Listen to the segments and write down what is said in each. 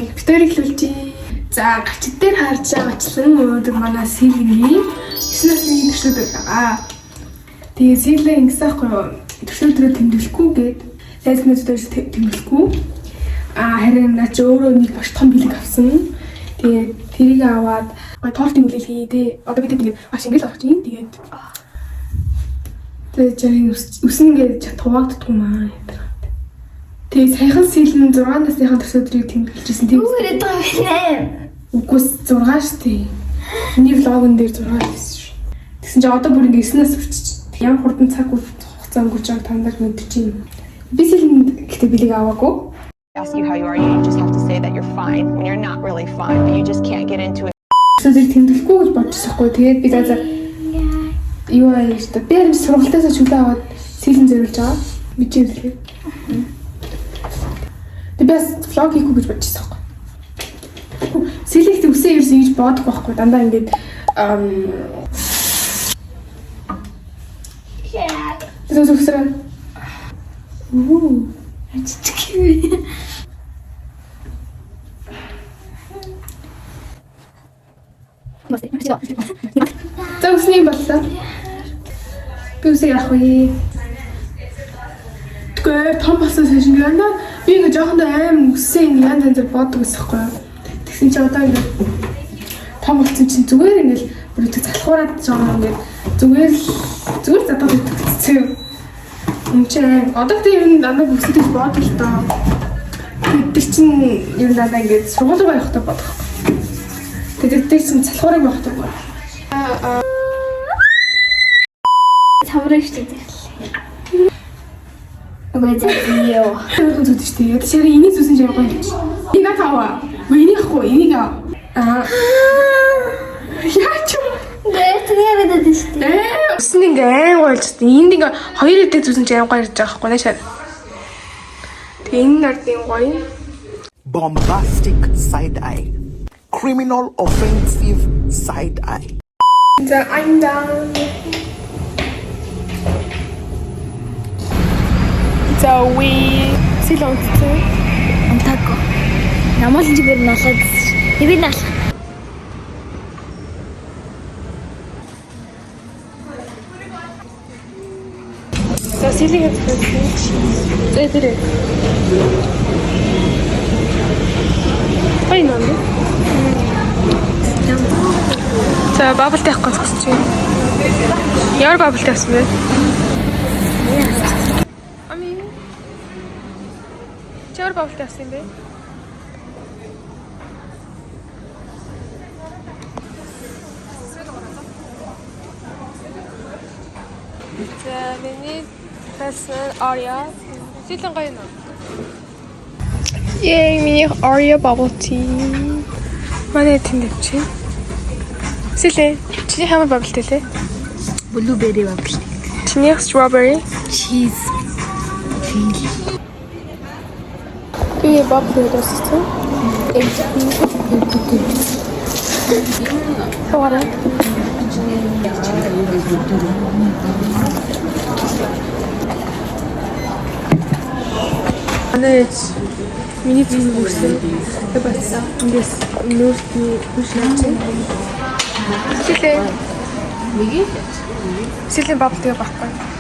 влогийг битээр эхлүүлчихье. За гачид дээр харж байгаачлан өнөөдөр манай Силийн 9 насны төшөөдөр байгаа. Тэгээ Силийн ингэсэн ахгүй юу? Төшөөдрөө тэмдэглэхгүй гээд сайзнуудаас тэмдэглэхгүй. Харин наач өөрөө нэг маш том бэлэг авсан. Тэгээд тэрийг аваад торт тэмдэглэл хийе дээ. Одоо бид тэгээд маш ингээл авах чинь. Тэгээд жаа үсэн ингээд хуваагддаг юм аа. Тэгээ саяхан Силэн 6 насныхаа төсөөдрийг тэмдэглэжсэн тийм. Үгүй ээ байна. Үгүй 6 шүү дээ. Миний влогон дээр 6 байсан шүү. Тэгсэн чинь одоо бүр ингээд 9 нас хүрчихсэн. Ян хурдан цаг хугацаа өнгөрч байгааг тандаж мэдчихээн. Би Силэн гэхдээ билег аваагүй. Ask you how you are, you just have to say that you're fine when you're not really fine, but you just can't get into it. Төсөөдрийг тэмдэглэхгүй гэж бодчихсохгүй. Тэгээд би за юу аа шүү дээ. Би энэ сургалтаасаа чөлөө аваад Силэн зориулж байгаа. Бичээ хэлээ. Би бас влог хийхгүй гэж бодчихсон байхгүй. Сэлэгт үсээ ерөөс ингэж бодох байхгүй. Дандаа ингэж Тэс үсрэн. Аччих. За үсний боллоо. Би үсээ яах вэ? Тэгээ том болсон шин гэнэ. Би ингээ жоохондоо аим үсээ ингээ янз янзаар боддог гэсэхгүй. Тэгсэн чи одоо ингээ том болсон чинь зүгээр ингээл бүр их залхуураад жоо ингээ зүгээр задаад идчихсэн. Үнчээ одоо тийм ер нь дандаа бүсдэж бодох л доо. Тэр чинь ер нь дандаа ингээ сургууль байхдаа бодох. Тэгээд тэр чинь залхуурыг боддог. Тавраа штэ. Ой заяа. Тэр зүйл шүү дээ. Тэр энийг зүсэн чинь гоё гэж. Энийг аваа. Энийг ахгүй, энийг аваа. Яач юм. Тэгээс яриад шүү дээ. Үсэн ингээ айн гойлж дээ. Энд ингээ хоёр хэдэ зүсэн чинь айн гойлж байгаа хгүй наашаа. Тэгээ энэ нардын гоё. Bombastic side eye. Criminal offensive side eye. I'm done. So we Силэн Онтако. Намайг л зүгээр налаад. Би нал. За Силэн гэдэг. Тэр. Ой нөө. За бабл таах гэж байна. Яар бабл таасан бэ? Чаар бавлт авсан бэ? За миний personal Oreo. Силэн гоё нөө. Миний Oreo bubble tea. Манай тэнд чи. Силэн чиний хамаа bubble tea лээ? Blueberry bubble. Чиний strawberry. Cheese. Би бабл дэссэн. Хавара. Анэч миний зүйл үүсээ. Тэгээс ингээс нүүртний бүшнаач. Силэн бабл тэгээ баггүй.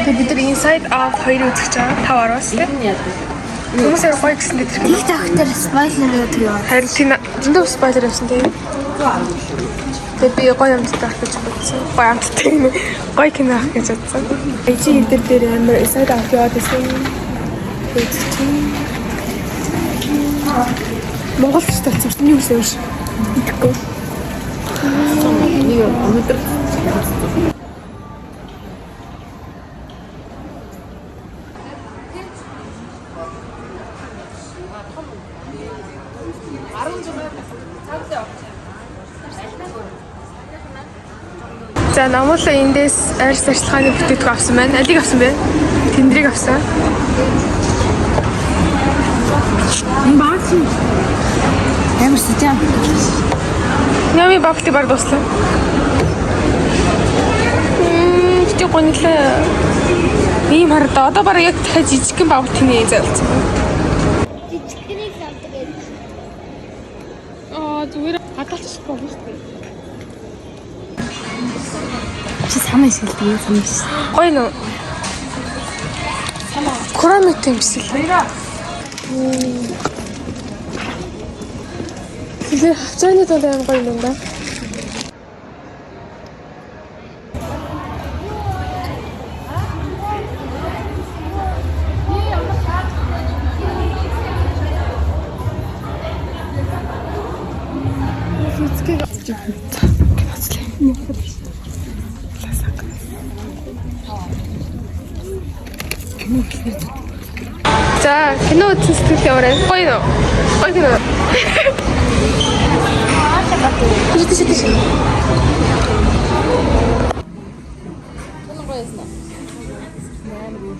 Бид нар inside out хоёр үзэж байгаа. 5 араас тийм. Хүмүүсээ гоё гэсэн дээр. Их доктор спойлер гэдэг юу? Харин тийм зөндөө спойлер явсан тийм. Тэгээд би гоё юм дах гэж бодсон. Гоё амттай юм. Гоё кино ах гэж бодсон. Эцэг эдэр дээр амар inside out яваад байсан. Монгол ч тавьсан чинь юу гэсэн юм шиг. Итгэхгүй. Нэг өнөдөр За намуула эндээс арьс арчилгааны бүтээгдэхүүн авсан байна. Алийг авсан бэ? Тэндрийг авсан. Энэ баац. Ямар сэтэм. Ями бабти бар дуслаа. Чи гонлоо. Ийм хараад одоо бараг яг дахиад жижигхэн бабтины зайлцсан. Чи самаа шилдэг юм биш. Гоё нөө. Курамит юм шиг. Тэгэхээр хавцааны тал аим гоё юм да. За, кино үзсэн сэтгэлтэй орой. Гоё нөө. Гоё кино. Тийш.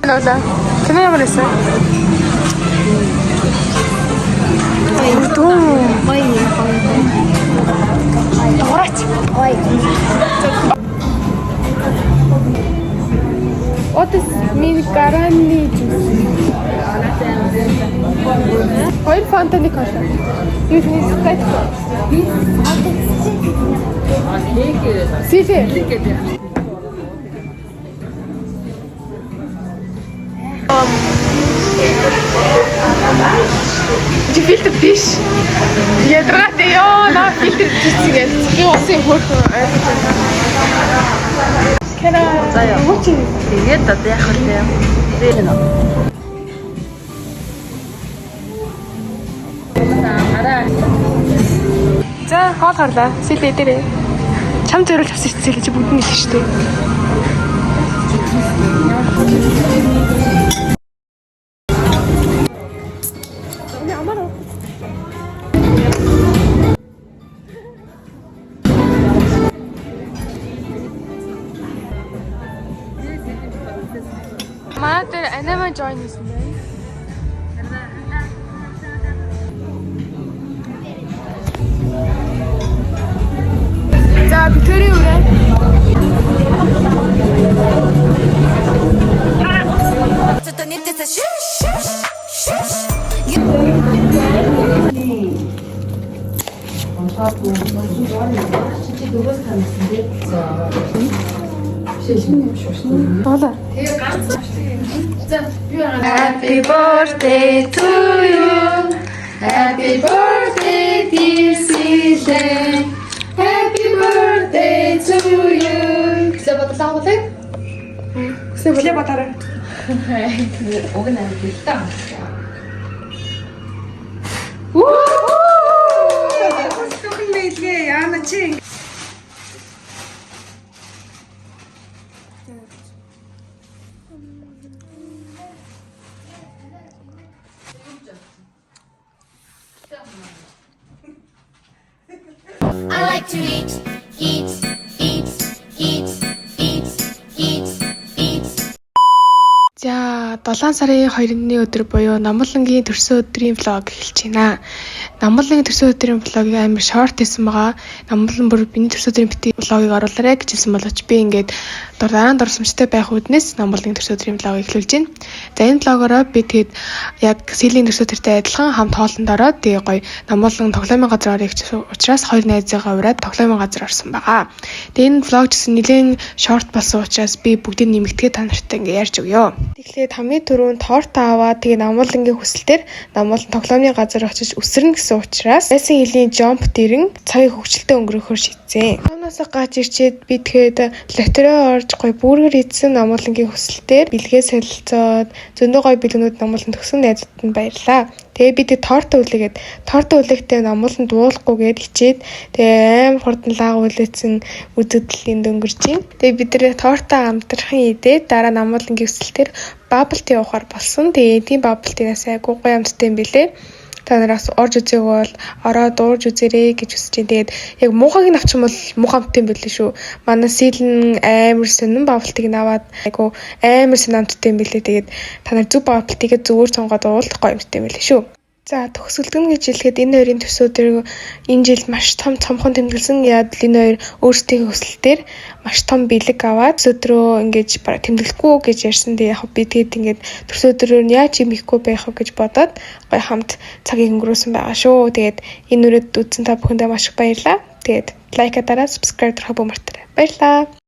Нолаа. Кино ямар байсан? Гоё. Дураач. Гоё. What is Milgarani juice? Хоёр фонтаны кола. Юу нэг скайт. Сифи. Фильтр биш. Ядрагатай ёо, наа фильтр бичгээд би усын хөөрхөн ойлгож байна. Кэна заяа. Тэгээд одоо яах вэ? Зээлнэ. За, хоол харлаа. Сэлээ дээрээ. Чам зориулж авсан шүү дээ. Чи бүгд нэг шүү дээ. Манай дээр anime join хийсэн байна. За, битүүрийн үрээ. Happy birthday to you. Happy birthday, dear Sile. Happy birthday to you. Bisa batalak batalak? Bisa batalak. Oke nanti kita. Stoking lately, I'm a ching. I like to eat. За 7 сарын 2-ны өдөр буюу Намбалангийн төрсөн өдрийн влог эхэлж байна. Намбалангийн төрсөн өдрийн влогийг амар шорт хийсэн байгаа. Намбалан бүр биний төрсөн өдрийн бити влогийг оруулаарай гэжсэн боловч би ингээд дараа нь дурсамжтай байх үүднээс Намбалангийн төрсөн өдрийн влогийг эхлүүлж байна. За энэ влогороо би тэгээд яг Силийн төрсөн өдөртэй адилхан хамт хоолнд ороод тэгээ гоё Намбалан тоглоомын газар орох учраас хоёр найзыгаа ураад тоглоомын газар орсон байгаа. Тэгээ энэ влог гэсэн нэлээд шорт болсон учраас би бүгдийг нэмэгдэгээ та нартай ингээд ярьж өгье. Тэгэхээр хамгийн түрүүнд торт аваад тэгээ Намбалангийн хүсэлтээр Намбалан тоглоомны газар очиж өсрөн гэсэн учраас байсан хилийн жомп дэрэн цагийг хөвгчлөлтөд өнгөрөхөөр шийдсэн. Тоноосоо гаж ирчээд би тэгээд лотерей орж гоё бүргэр идсэн Намбалангийн хүсэлтээр бэлгээ солилцоод зөндөө гоё бэлгэнүүд Намбалан төгсөн найзууд нь баярлаа. Тэгээ би торт үлэхтэй Намбалан дуулахгүйгээд хичээд тэгээ амар хурдан лаг үлээсэн үзэгдлийн дөнгөрч юм. Тэгээ бид нэр тортоо амтрахын идээд дараа Намбалангийн хүсэлтээр bubble tea уухаар болсон. Тэгээ тийм bubble tea-наас айгуу гоё амттай юм бэлээ. Та нараас орж үзег бол ороод уурж үзээрэй гэж хүсэж байна. Тэгээд яг муухайг авчих юм бол муухамт юм билээ шүү. Манай Силэн амар сонин bubble tea-г аваад айгуу амар сонинамттай юм билээ. Тэгээд та нар зөв bubble tea-г зүгээр сонгоод уулах гоё юмтай юм билээ шүү. За төгсгөлтөн гэж хэлэхэд энэ хоёрын төсөө дээр энэ жил маш том цомхон тэмдэглэсэн. Яг энэ хоёр өөрсдийн хүсэлтээр маш том бэлэг аваад өдрөө ингэж тэмдэглэхгүй гэж ярьсан. Тэгээ яг би тэгээд ингэж төсөө өдрөөр яаж юм ихгүй байх вэ гэж бодоод гоё хамт цагийг өнгөрөөсөн байгаа шүү. Тэгээд энэ үрээд үзсэн та бүхэндээ маш их баярлалаа. Тэгээд лайк дараа, subscribe дарахаа мартаарай. Баярлалаа.